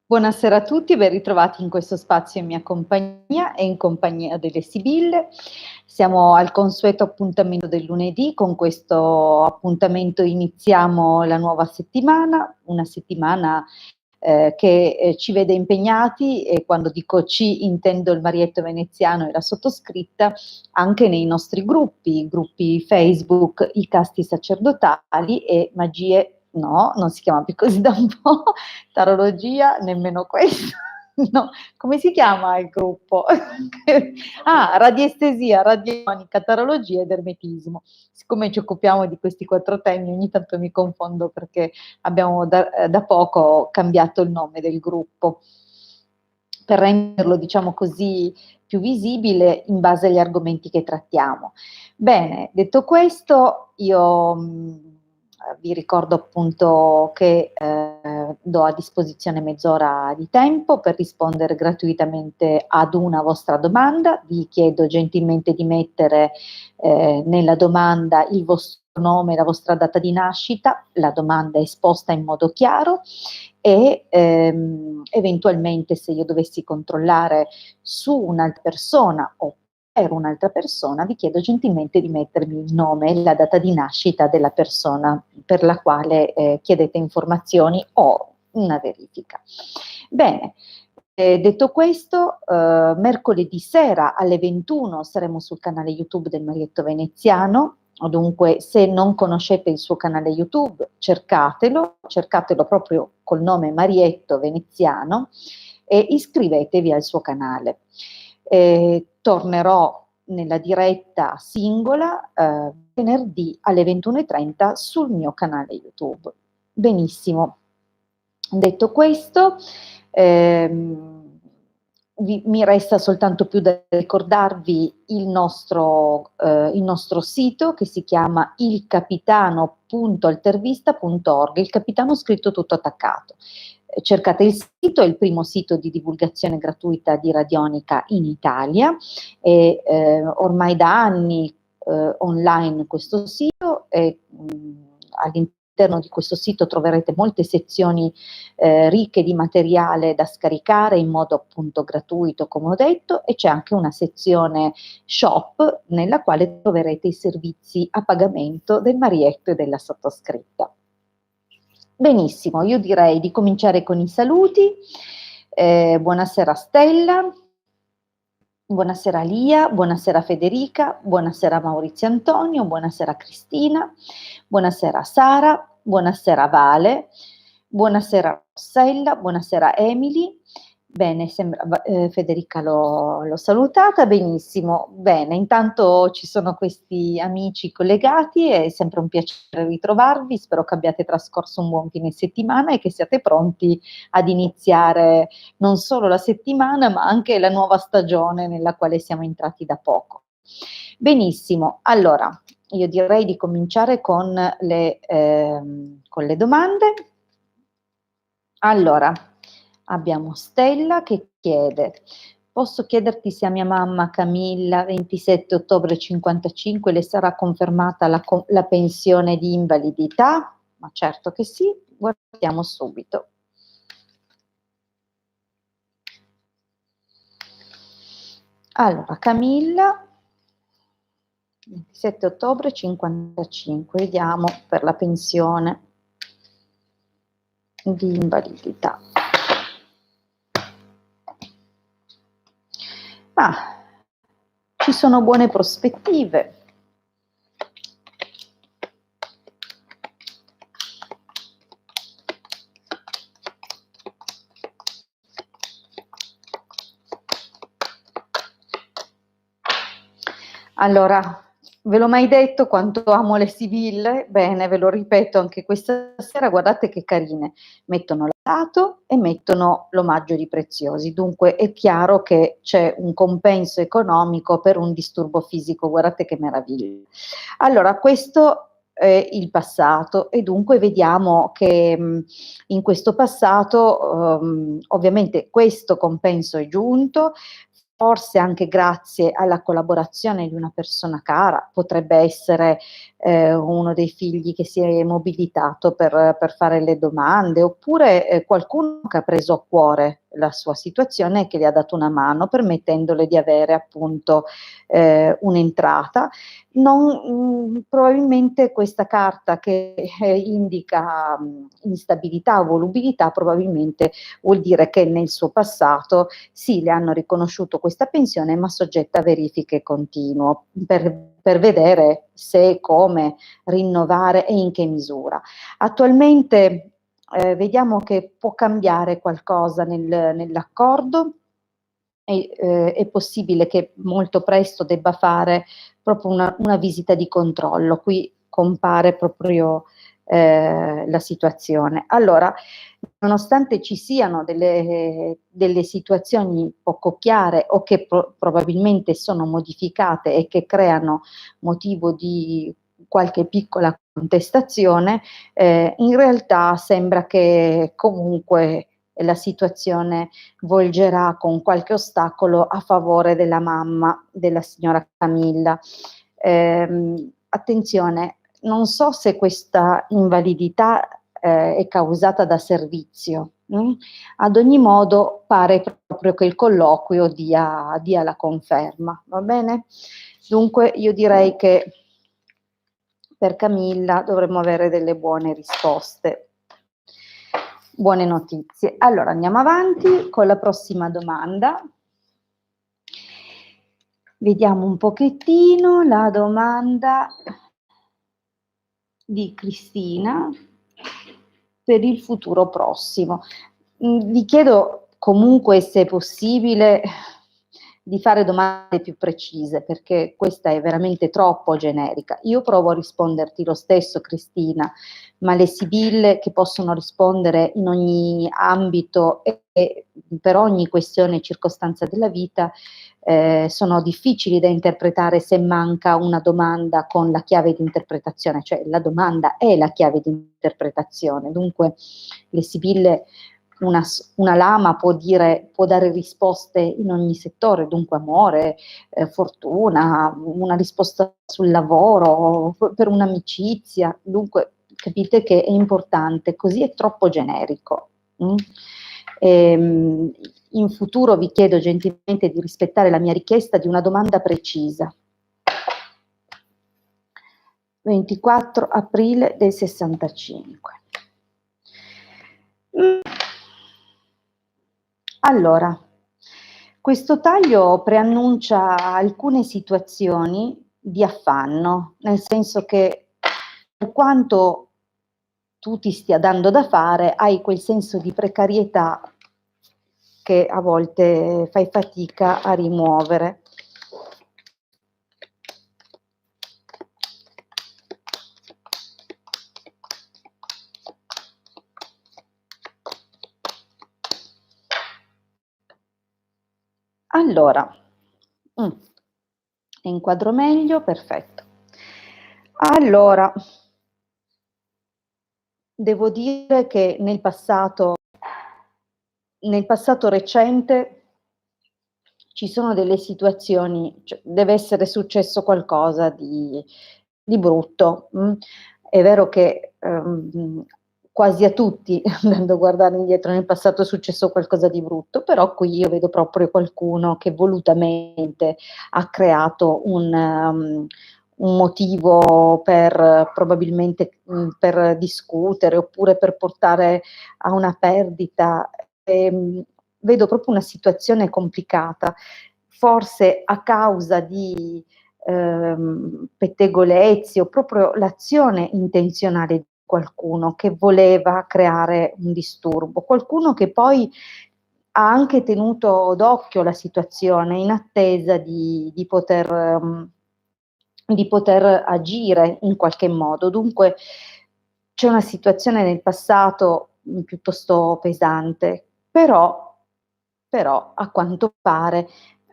Buonasera a tutti, ben ritrovati in questo spazio in mia compagnia e in compagnia delle Sibille. Siamo al consueto appuntamento del lunedì, con questo appuntamento iniziamo la nuova settimana, una settimana che ci vede impegnati, e quando dico ci intendo il Marietto Veneziano e la sottoscritta, anche nei nostri gruppi Facebook, i casti sacerdotali e magie. No, non si chiama più così da un po', tarologia, nemmeno questo. No, come si chiama il gruppo? Ah, radiestesia, radionica, tarologia ed ermetismo. Siccome ci occupiamo di questi 4 temi, ogni tanto mi confondo perché abbiamo da poco cambiato il nome del gruppo, per renderlo, diciamo così, più visibile in base agli argomenti che trattiamo. Bene, detto questo, io vi ricordo appunto che do a disposizione mezz'ora di tempo per rispondere gratuitamente ad una vostra domanda. Vi chiedo gentilmente di mettere nella domanda il vostro nome, la vostra data di nascita, la domanda è esposta in modo chiaro e eventualmente, se io dovessi controllare su un'altra persona o per un'altra persona, vi chiedo gentilmente di mettermi il nome e la data di nascita della persona per la quale chiedete informazioni o una verifica. Bene, detto questo, mercoledì sera alle 21 saremo sul canale YouTube del Marietto Veneziano. Dunque, se non conoscete il suo canale YouTube, cercatelo proprio col nome Marietto Veneziano e iscrivetevi al suo canale. Tornerò nella diretta singola venerdì alle 21:30 sul mio canale YouTube. Benissimo. Detto questo, mi resta soltanto più da ricordarvi il nostro sito, che si chiama ilcapitano.altervista.org, il capitano scritto tutto attaccato. Cercate il sito, è il primo sito di divulgazione gratuita di radionica in Italia, e ormai da anni online questo sito, e all'interno di questo sito troverete molte sezioni ricche di materiale da scaricare in modo appunto gratuito, come ho detto, e c'è anche una sezione shop nella quale troverete i servizi a pagamento del Marietto e della sottoscritta. Benissimo, io direi di cominciare con i saluti. Buonasera Stella, buonasera Lia, buonasera Federica, buonasera Maurizio Antonio, buonasera Cristina, buonasera Sara, buonasera Vale, buonasera Rossella, buonasera Emily. Bene, Federica l'ho salutata, benissimo. Bene, intanto ci sono questi amici collegati, è sempre un piacere ritrovarvi, spero che abbiate trascorso un buon fine settimana e che siate pronti ad iniziare non solo la settimana, ma anche la nuova stagione nella quale siamo entrati da poco. Benissimo, allora io direi di cominciare con le domande. Allora, abbiamo Stella che chiede: posso chiederti se a mia mamma Camilla, 27 ottobre 55, le sarà confermata la pensione di invalidità? Ma certo che sì, guardiamo subito. Allora, Camilla, 27 ottobre 55, vediamo per la pensione di invalidità. Ci sono buone prospettive. Allora, ve l'ho mai detto quanto amo le Sibille? Bene, ve lo ripeto anche questa sera, guardate che carine. Mettono l'ato e mettono l'omaggio di preziosi, dunque è chiaro che c'è un compenso economico per un disturbo fisico, guardate che meraviglia. Allora, questo è il passato e dunque vediamo che in questo passato ovviamente questo compenso è giunto, forse anche grazie alla collaborazione di una persona cara, potrebbe essere uno dei figli che si è mobilitato per fare le domande, oppure qualcuno che ha preso a cuore la sua situazione e che le ha dato una mano, permettendole di avere appunto un'entrata. Probabilmente questa carta che indica instabilità o volubilità probabilmente vuol dire che nel suo passato sì, le hanno riconosciuto questa pensione, ma soggetta a verifiche continuo per vedere se e come rinnovare e in che misura. Attualmente vediamo che può cambiare qualcosa nell'accordo. È possibile che molto presto debba fare proprio una visita di controllo. Qui compare proprio la situazione. Allora, nonostante ci siano delle situazioni poco chiare o che probabilmente sono modificate e che creano motivo di qualche piccola contestazione, in realtà sembra che comunque la situazione volgerà con qualche ostacolo a favore della mamma della signora Camilla. Attenzione, non so se questa invalidità è causata da servizio. Ad ogni modo pare proprio che il colloquio dia la conferma, va bene? Dunque io direi che per Camilla dovremmo avere delle buone risposte, buone notizie. Allora andiamo avanti con la prossima domanda. Vediamo un pochettino la domanda di Cristina per il futuro prossimo. Vi chiedo comunque, se è possibile, di fare domande più precise, perché questa è veramente troppo generica. Io provo a risponderti lo stesso, Cristina, ma le sibille che possono rispondere in ogni ambito e per ogni questione e circostanza della vita sono difficili da interpretare se manca una domanda con la chiave di interpretazione, cioè la domanda è la chiave di interpretazione. Dunque le sibille, una lama può dare risposte in ogni settore, dunque amore, fortuna, una risposta sul lavoro, per un'amicizia, dunque capite che è importante, così è troppo generico. In futuro vi chiedo gentilmente di rispettare la mia richiesta di una domanda precisa. 24 aprile del 65. Allora, questo taglio preannuncia alcune situazioni di affanno, nel senso che per quanto tu ti stia dando da fare, hai quel senso di precarietà che a volte fai fatica a rimuovere. Allora, inquadro meglio, perfetto. Allora, devo dire che nel passato recente ci sono delle situazioni, cioè deve essere successo qualcosa di brutto. È vero che quasi a tutti, andando a guardare indietro nel passato, è successo qualcosa di brutto, però qui io vedo proprio qualcuno che volutamente ha creato un motivo per probabilmente per discutere oppure per portare a una perdita. Vedo proprio una situazione complicata, forse a causa di pettegolezzi o proprio l'azione intenzionale di qualcuno che voleva creare un disturbo, qualcuno che poi ha anche tenuto d'occhio la situazione in attesa di poter agire in qualche modo. Dunque c'è una situazione nel passato piuttosto pesante, però a quanto pare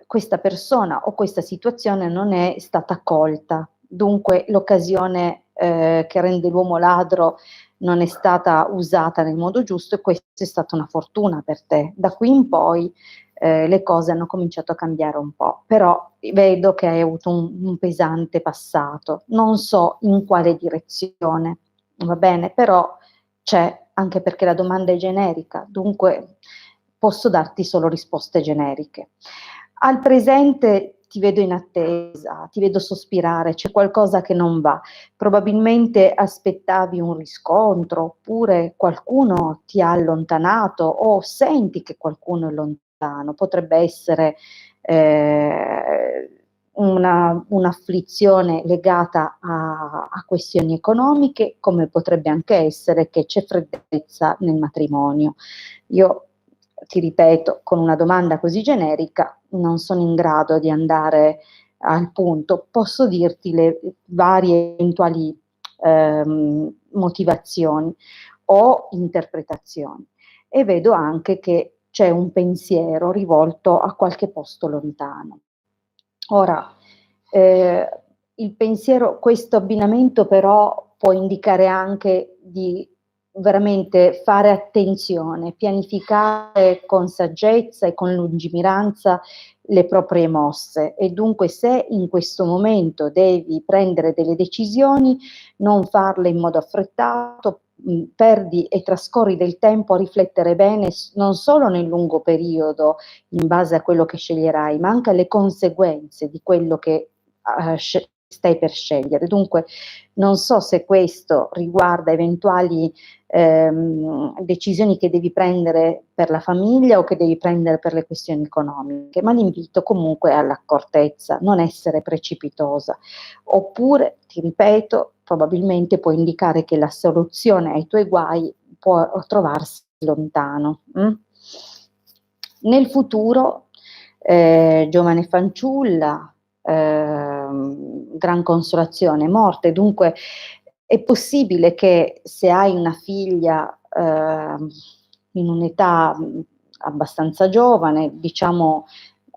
questa persona o questa situazione non è stata colta. Dunque l'occasione che rende l'uomo ladro non è stata usata nel modo giusto e questa è stata una fortuna per te. Da qui in poi le cose hanno cominciato a cambiare un po', però vedo che hai avuto un pesante passato, non so in quale direzione, va bene, però c'è, anche perché la domanda è generica, dunque posso darti solo risposte generiche. Al presente ti vedo in attesa, ti vedo sospirare, c'è qualcosa che non va. Probabilmente aspettavi un riscontro, oppure qualcuno ti ha allontanato o senti che qualcuno è lontano. Potrebbe essere un'afflizione legata a questioni economiche, come potrebbe anche essere che c'è freddezza nel matrimonio. Io ti ripeto, con una domanda così generica non sono in grado di andare al punto. Posso dirti le varie eventuali motivazioni o interpretazioni e vedo anche che c'è un pensiero rivolto a qualche posto lontano. Ora, il pensiero, questo abbinamento però può indicare anche di veramente fare attenzione, pianificare con saggezza e con lungimiranza le proprie mosse e dunque se in questo momento devi prendere delle decisioni, non farle in modo affrettato, perdi e trascorri del tempo a riflettere bene non solo nel lungo periodo in base a quello che sceglierai, ma anche alle conseguenze di quello che stai per scegliere. Dunque non so se questo riguarda eventuali decisioni che devi prendere per la famiglia o che devi prendere per le questioni economiche, ma l'invito comunque è all'accortezza, non essere precipitosa. Oppure, ti ripeto, probabilmente può indicare che la soluzione ai tuoi guai può trovarsi lontano. Nel futuro, giovane fanciulla, gran consolazione, morte, dunque è possibile che se hai una figlia in un'età abbastanza giovane, diciamo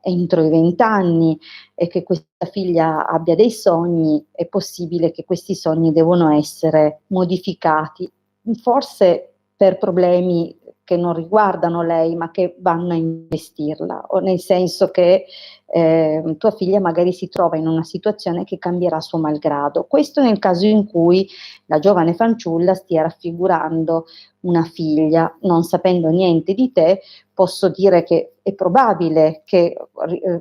entro i 20 anni, e che questa figlia abbia dei sogni, è possibile che questi sogni devono essere modificati, forse per problemi che non riguardano lei, ma che vanno a investirla, o nel senso che tua figlia magari si trova in una situazione che cambierà a suo malgrado. Questo nel caso in cui la giovane fanciulla stia raffigurando una figlia, non sapendo niente di te, posso dire che è probabile che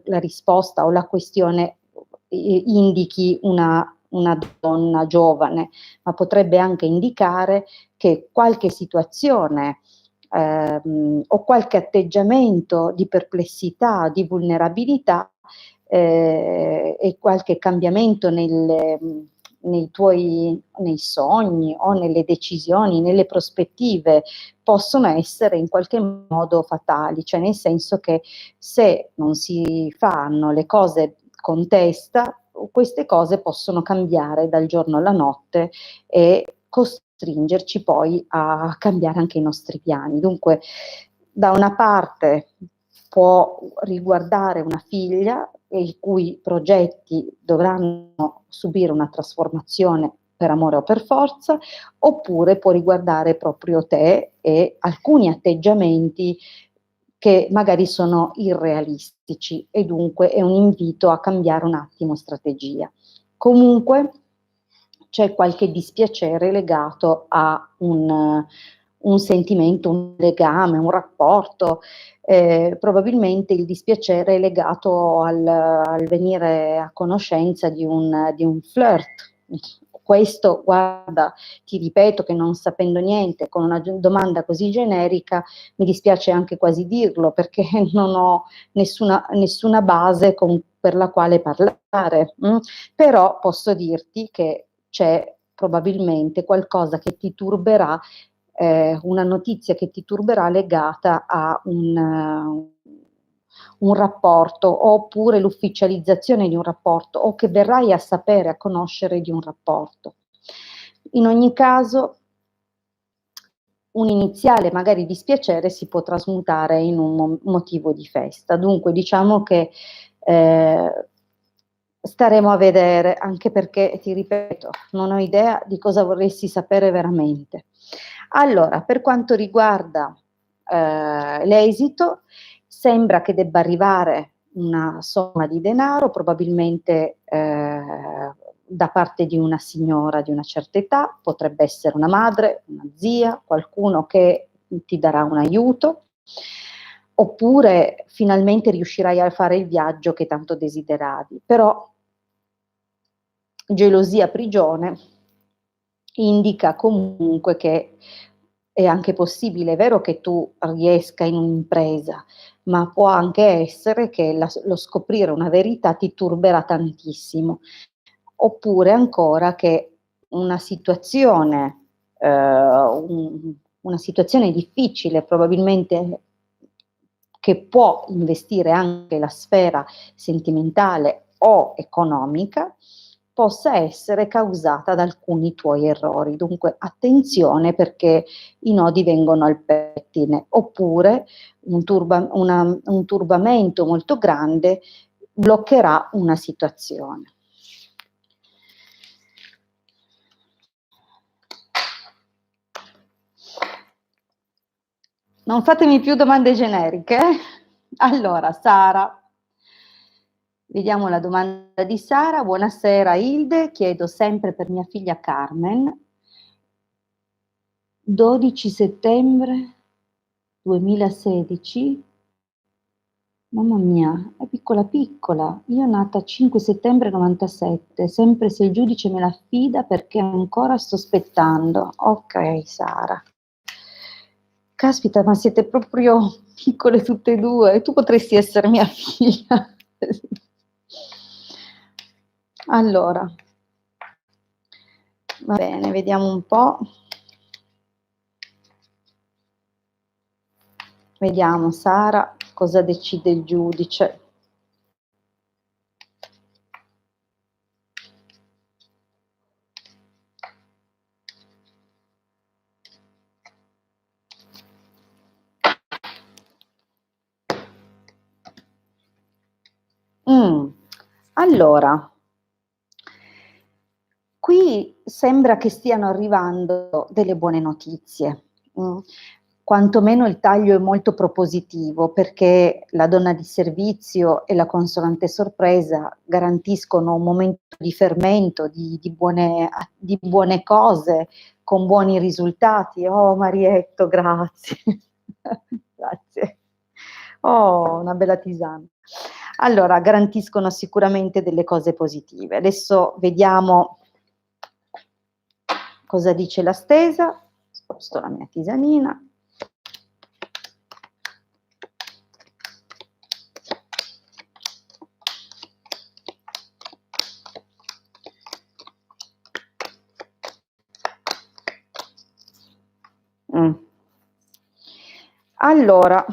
la risposta o la questione indichi una donna giovane, ma potrebbe anche indicare che qualche situazione o qualche atteggiamento di perplessità, di vulnerabilità e qualche cambiamento nei sogni o nelle decisioni, nelle prospettive possono essere in qualche modo fatali, cioè nel senso che se non si fanno le cose con testa, queste cose possono cambiare dal giorno alla notte e costringerci poi a cambiare anche i nostri piani. Dunque, da una parte può riguardare una figlia i cui progetti dovranno subire una trasformazione per amore o per forza, oppure può riguardare proprio te e alcuni atteggiamenti che magari sono irrealistici e dunque è un invito a cambiare un attimo strategia. Comunque c'è qualche dispiacere legato a un sentimento, un legame, un rapporto. Probabilmente il dispiacere è legato al venire a conoscenza di un flirt. Questo, guarda, ti ripeto che non sapendo niente, con una domanda così generica, mi dispiace anche quasi dirlo, perché non ho nessuna base per la quale parlare. Però posso dirti che c'è probabilmente qualcosa che ti turberà, una notizia che ti turberà legata a un rapporto, oppure l'ufficializzazione di un rapporto, o che verrai a sapere, a conoscere di un rapporto. In ogni caso, un iniziale magari dispiacere si può trasmutare in un motivo di festa. Dunque diciamo che staremo a vedere, anche perché, ti ripeto, non ho idea di cosa vorresti sapere veramente. Allora, per quanto riguarda l'esito, sembra che debba arrivare una somma di denaro, probabilmente da parte di una signora di una certa età, potrebbe essere una madre, una zia, qualcuno che ti darà un aiuto, oppure finalmente riuscirai a fare il viaggio che tanto desideravi. Però gelosia prigione indica comunque che è anche possibile, è vero che tu riesca in un'impresa, ma può anche essere che lo scoprire una verità ti turberà tantissimo. Oppure ancora che una situazione, una situazione difficile, probabilmente che può investire anche la sfera sentimentale o economica, possa essere causata da alcuni tuoi errori. Dunque attenzione, perché i nodi vengono al pettine, oppure un turbamento molto grande bloccherà una situazione. Non fatemi più domande generiche. Allora, Sara. Vediamo la domanda di Sara. Buonasera Hilde, chiedo sempre per mia figlia Carmen. 12 settembre 2016. Mamma mia, è piccola piccola. Io nata 5 settembre 97, sempre se il giudice me la affida, perché ancora sto aspettando. Ok, Sara. Caspita, ma siete proprio piccole tutte e due. Tu potresti essere mia figlia. Allora, va bene, vediamo un po'. Vediamo, Sara, cosa decide il giudice. Allora, qui sembra che stiano arrivando delle buone notizie. Quantomeno il taglio è molto propositivo, perché la donna di servizio e la consolante sorpresa garantiscono un momento di fermento, di buone cose, con buoni risultati. Oh Marietto, grazie. Grazie. Oh, una bella tisana. Allora, garantiscono sicuramente delle cose positive. Adesso vediamo cosa dice la stesa. Sposto la mia tisanina. Allora,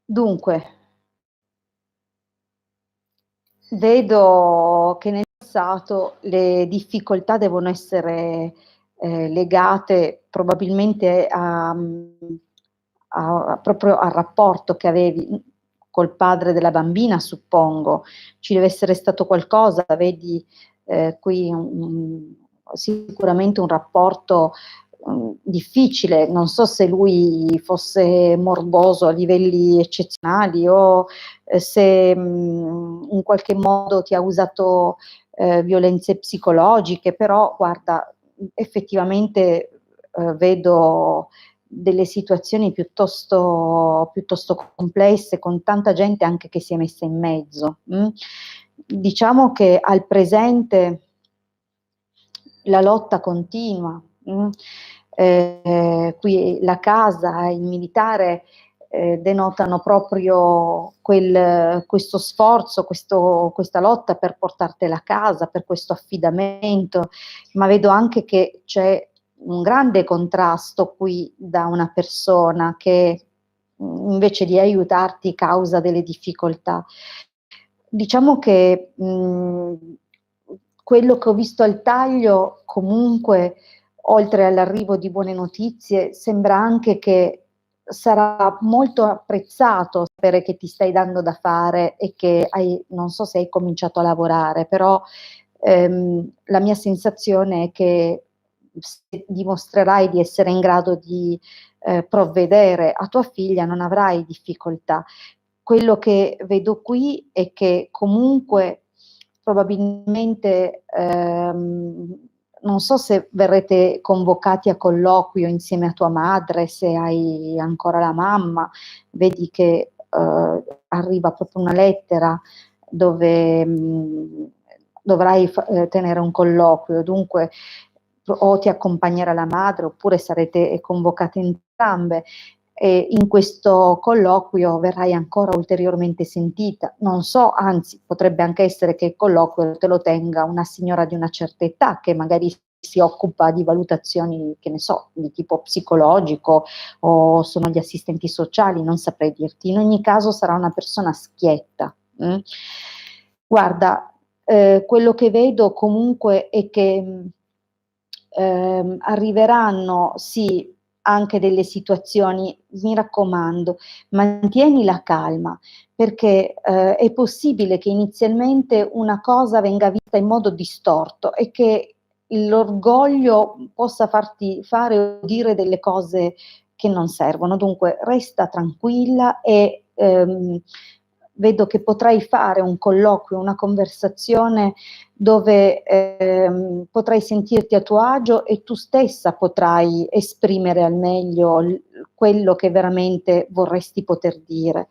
dunque, vedo che nel passato le difficoltà devono essere legate probabilmente proprio al rapporto che avevi col padre della bambina, suppongo. Ci deve essere stato qualcosa, vedi qui sicuramente un rapporto difficile. Non so se lui fosse morboso a livelli eccezionali, o se in qualche modo ti ha usato violenze psicologiche, però guarda, effettivamente vedo delle situazioni piuttosto complesse, con tanta gente anche che si è messa in mezzo. Diciamo che al presente la lotta continua. Qui la casa, il militare denotano proprio questo sforzo, questa lotta per portartela a casa, per questo affidamento, ma vedo anche che c'è un grande contrasto qui da una persona che invece di aiutarti causa delle difficoltà. Diciamo che quello che ho visto al taglio, comunque, oltre all'arrivo di buone notizie, sembra anche che sarà molto apprezzato sapere che ti stai dando da fare e che non so se hai cominciato a lavorare, però la mia sensazione è che se dimostrerai di essere in grado di provvedere a tua figlia non avrai difficoltà. Quello che vedo qui è che comunque probabilmente non so se verrete convocati a colloquio insieme a tua madre, se hai ancora la mamma, vedi che arriva proprio una lettera dove dovrai tenere un colloquio, dunque o ti accompagnerà la madre oppure sarete convocate entrambe. E in questo colloquio verrai ancora ulteriormente sentita. Non so, anzi, potrebbe anche essere che il colloquio te lo tenga una signora di una certa età che magari si occupa di valutazioni, che ne so, di tipo psicologico o sono gli assistenti sociali, non saprei dirti. In ogni caso sarà una persona schietta. Guarda, quello che vedo comunque è che arriveranno, sì, anche delle situazioni, mi raccomando, mantieni la calma, perché è possibile che inizialmente una cosa venga vista in modo distorto e che l'orgoglio possa farti fare o dire delle cose che non servono. Dunque resta tranquilla e vedo che potrai fare un colloquio, una conversazione dove potrai sentirti a tuo agio e tu stessa potrai esprimere al meglio quello che veramente vorresti poter dire.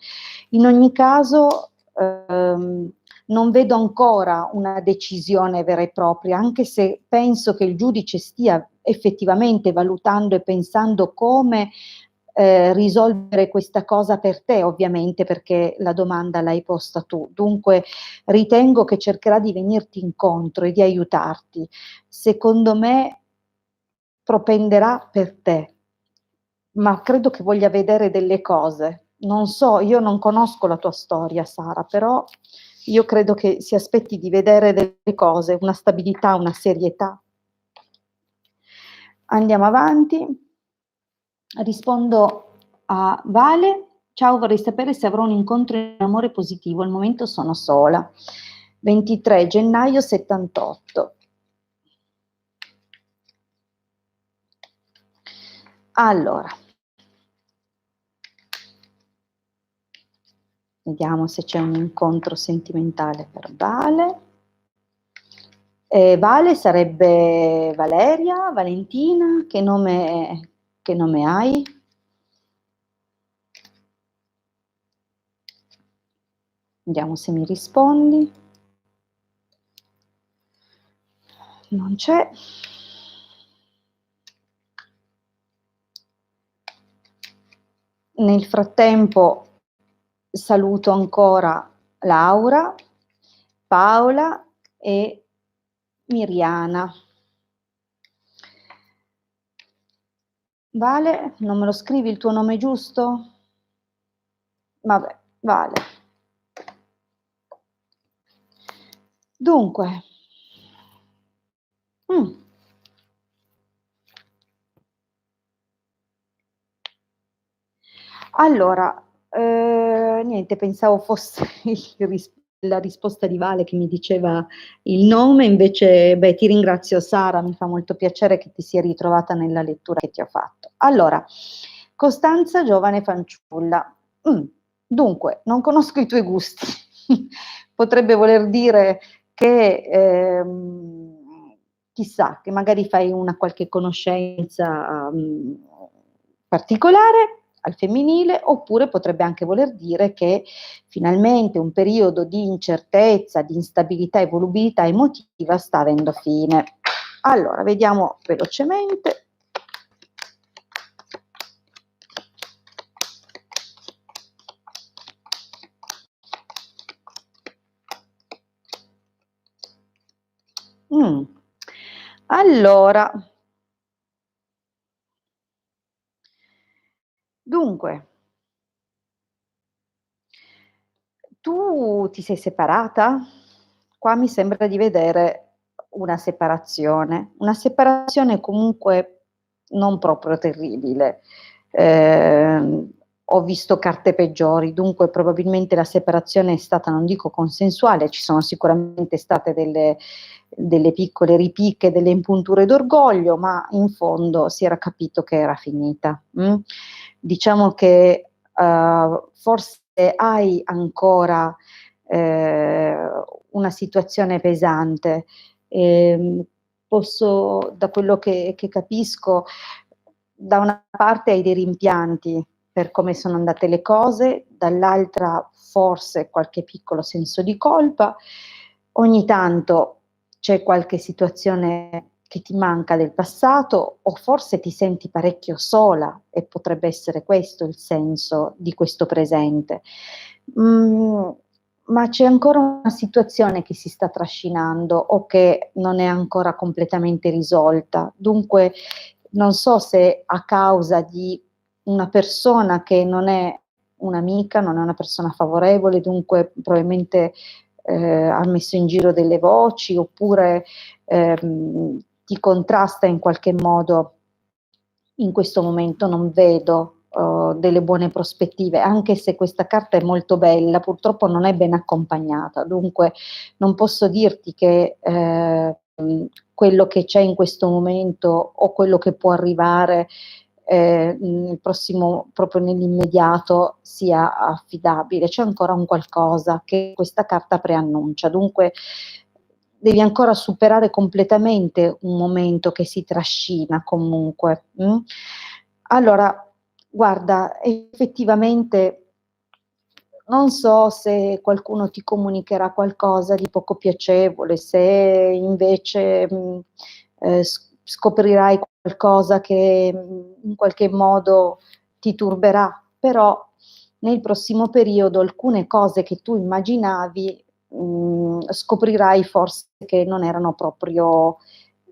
In ogni caso non vedo ancora una decisione vera e propria, anche se penso che il giudice stia effettivamente valutando e pensando come risolvere questa cosa per te, ovviamente, perché la domanda l'hai posta tu. Dunque ritengo che cercherà di venirti incontro e di aiutarti. Secondo me propenderà per te, ma credo che voglia vedere delle cose. Non so, io non conosco la tua storia, Sara, però io credo che si aspetti di vedere delle cose, una stabilità, una serietà. Andiamo avanti. Rispondo a Vale. Ciao, vorrei sapere se avrò un incontro in amore positivo. Al momento sono sola. 23 gennaio 78. Allora, vediamo se c'è un incontro sentimentale per Vale. Vale sarebbe Valeria, Valentina, che nome hai? Vediamo se mi rispondi. Non c'è. Nel frattempo saluto ancora Laura, Paola e Miriana. Vale, non me lo scrivi il tuo nome giusto? Vabbè, Vale. Dunque, allora, niente, pensavo fosse la risposta di Vale che mi diceva il nome, invece, beh, ti ringrazio Sara, mi fa molto piacere che ti sia ritrovata nella lettura che ti ho fatto. Allora, Costanza, giovane fanciulla. Dunque, non conosco i tuoi gusti, potrebbe voler dire che, chissà, che magari fai una qualche conoscenza particolare al femminile, oppure potrebbe anche voler dire che finalmente un periodo di incertezza, di instabilità e volubilità emotiva sta avendo fine. Allora, vediamo velocemente. Allora, dunque, tu ti sei separata? Qua mi sembra di vedere una separazione comunque non proprio terribile. ho visto carte peggiori, dunque probabilmente la separazione è stata, non dico consensuale, ci sono sicuramente state delle piccole ripicche, delle impunture d'orgoglio, ma in fondo si era capito che era finita. Diciamo che forse hai ancora una situazione pesante. Posso, da quello che capisco, da una parte hai dei rimpianti per come sono andate le cose, dall'altra forse qualche piccolo senso di colpa, ogni tanto c'è qualche situazione che ti manca del passato o forse ti senti parecchio sola e potrebbe essere questo il senso di questo presente. Ma c'è ancora una situazione che si sta trascinando o che non è ancora completamente risolta. Dunque non so se a causa di una persona che non è un'amica, non è una persona favorevole, dunque probabilmente ha messo in giro delle voci oppure ti contrasta in qualche modo. In questo momento non vedo delle buone prospettive, anche se questa carta è molto bella, purtroppo non è ben accompagnata, dunque non posso dirti che quello che c'è in questo momento o quello che può arrivare nel prossimo, proprio nell'immediato, sia affidabile. C'è ancora un qualcosa che questa carta preannuncia, dunque devi ancora superare completamente un momento che si trascina comunque. Allora, guarda, effettivamente non so se qualcuno ti comunicherà qualcosa di poco piacevole, se invece scoprirai qualcosa che in qualche modo ti turberà, però nel prossimo periodo alcune cose che tu immaginavi scoprirai forse che non erano proprio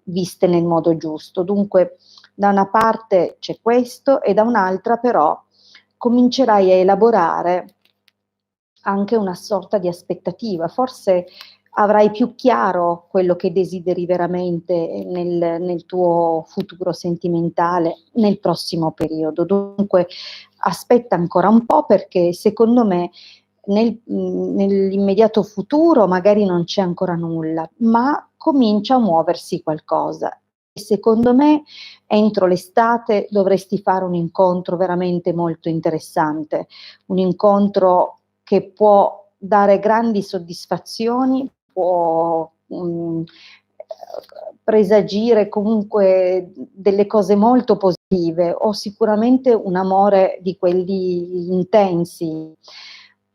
viste nel modo giusto. Dunque, da una parte c'è questo e da un'altra però comincerai a elaborare anche una sorta di aspettativa. Forse avrai più chiaro quello che desideri veramente nel tuo futuro sentimentale nel prossimo periodo. Dunque aspetta ancora un po' perché secondo me nell'immediato futuro magari non c'è ancora nulla, ma comincia a muoversi qualcosa. E secondo me entro l'estate dovresti fare un incontro veramente molto interessante, un incontro che può dare grandi soddisfazioni, può presagire comunque delle cose molto positive o sicuramente un amore di quelli intensi.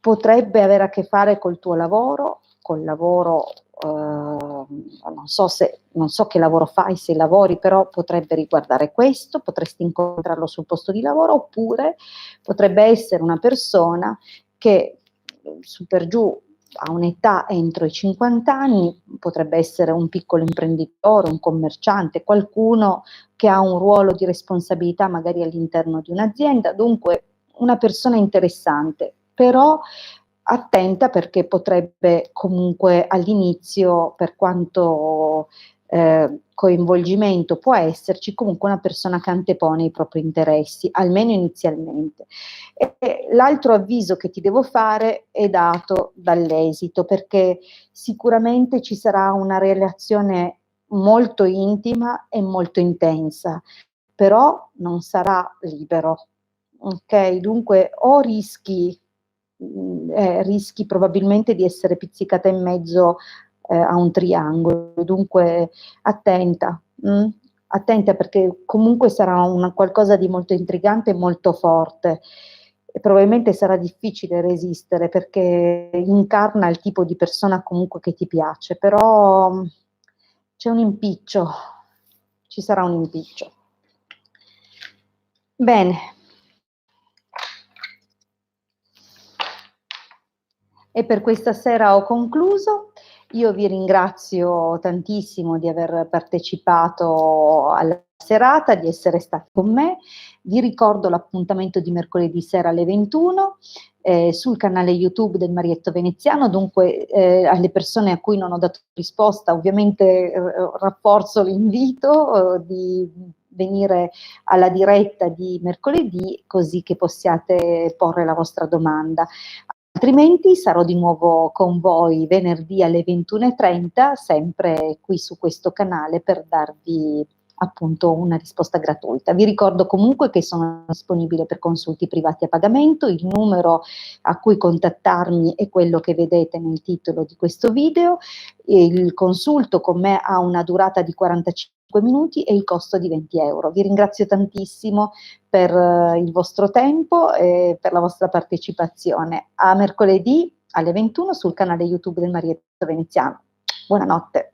Potrebbe avere a che fare col tuo lavoro, col lavoro, non so che lavoro fai, se lavori, però potrebbe riguardare questo, potresti incontrarlo sul posto di lavoro, oppure potrebbe essere una persona che su per giù a un'età entro i 50 anni, potrebbe essere un piccolo imprenditore, un commerciante, qualcuno che ha un ruolo di responsabilità magari all'interno di un'azienda, dunque una persona interessante, però attenta perché potrebbe comunque all'inizio, per quanto coinvolgimento può esserci, comunque una persona che antepone i propri interessi, almeno inizialmente. E l'altro avviso che ti devo fare è dato dall'esito, perché sicuramente ci sarà una relazione molto intima e molto intensa, però non sarà libero. Ok? Dunque o rischi probabilmente di essere pizzicata in mezzo a un triangolo, dunque attenta, attenta perché comunque sarà qualcosa di molto intrigante e molto forte e probabilmente sarà difficile resistere perché incarna il tipo di persona comunque che ti piace, però c'è un impiccio, ci sarà un impiccio. Bene. E per questa sera ho concluso. Io vi ringrazio tantissimo di aver partecipato alla serata, di essere stati con me. Vi ricordo l'appuntamento di mercoledì sera alle 21 sul canale YouTube del Marietto Veneziano, dunque alle persone a cui non ho dato risposta ovviamente rafforzo l'invito di venire alla diretta di mercoledì, così che possiate porre la vostra domanda. Altrimenti sarò di nuovo con voi venerdì alle 21:30, sempre qui su questo canale, per darvi appunto una risposta gratuita. Vi ricordo comunque che sono disponibile per consulti privati a pagamento. Il numero a cui contattarmi è quello che vedete nel titolo di questo video. Il consulto con me ha una durata di 45 minuti e il costo di 20 euro. Vi ringrazio tantissimo per il vostro tempo e per la vostra partecipazione. A mercoledì alle 21 sul canale YouTube del Marietto Veneziano. Buonanotte.